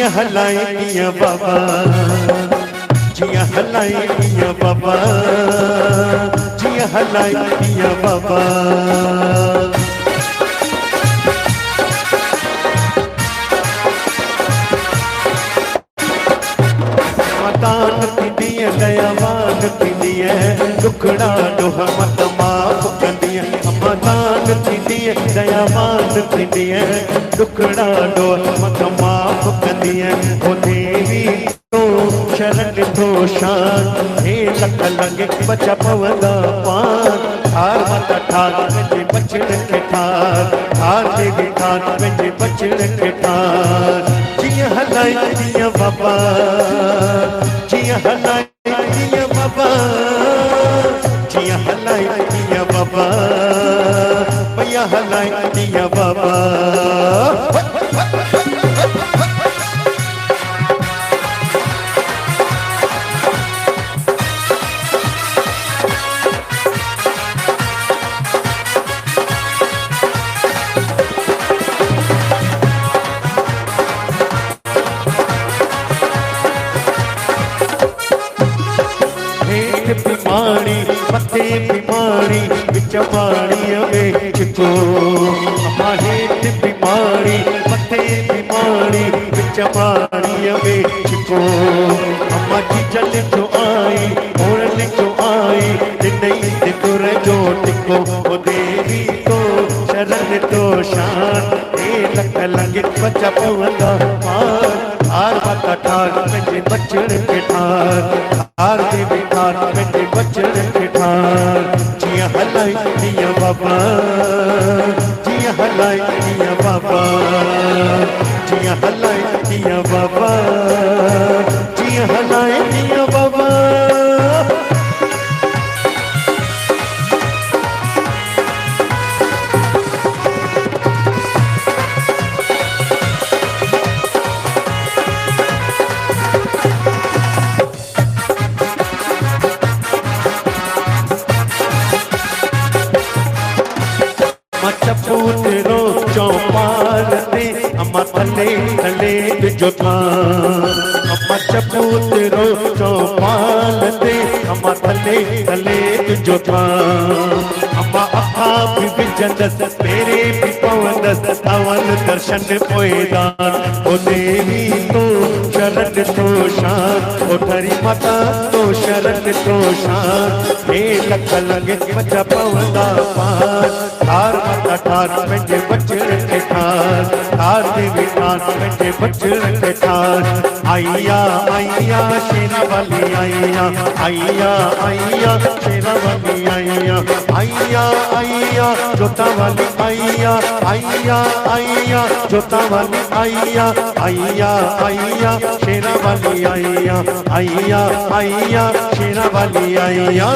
जिया हलाए दिया बाबा, जिया हलाए दिया बाबा, जिया हलाए दिया बाबा। दान थींदी दयावान थींदी दुखड़ा डोहा मत माफ़ कंदी अम्मा। दान थींदी दयावान थींदी दुखड़ा डोहा मत माफ़ कंदी ओ देवी तो शरण तो शान हे लख लगे बचा पवंदा पान। ठार माता ठार मुंहिंजे बचड़े खे ठार, ठार देवी ठार मुंहिंजे बचड़े खे ठार। जिया हलाई दिया बाबा, जिया हलाई दिया बाबा, जिया हलाई दिया बाबा, भैया हलाई दिया बाबा। बीमारी मथे बीमारी विच पाणीअ में छिको अम्मा। हेठ बीमारी मथे बीमारी विच पाणीअ में छिको अम्मा। जी जल जो आई ओरल जो आई दिनई दिगुर जो टिको ओ देवी तो शरण तो शान हे लख लगे बचा पवंदा पार। ठार माता ठार मुंहिंजे बचड़े खे ठार, ठार देवी ठार मुंहिंजे बचड़े खे ठार। जिया हलाई दिया बाबा, जिया हलाई दिया बाबा, जिया हलाई दिया बाबा, जिया हलाई दिया बाबा। चपूतरो चौपाल दे अम्मा थले थले जो थान। अम्मा चपूतरो चौपाल दे अम्मा थले थले जो थान। अम्मा अखा भी विझंदस मेरे भी पवंदस तवन दर्शन पोएदान ओ देवी तो शरण तो शान ओ ठरी माता तो शरण तो शान हे लख लगे बचा पवंदा पान। ठार माता ठार मुंहिंजे बचड़े खे ठार, ठार देवी ठार मुंहिंजे बचड़े खे ठार। आईया आईया शेरा वाली आईया, आईया आईया शेरा वाली आईया, आईया आईया जोता वाली आईया, आईया आईया जोता वाली आईया, आईया आईया शेरा वाली आईया, आईया आईया शेरा वाली आईया।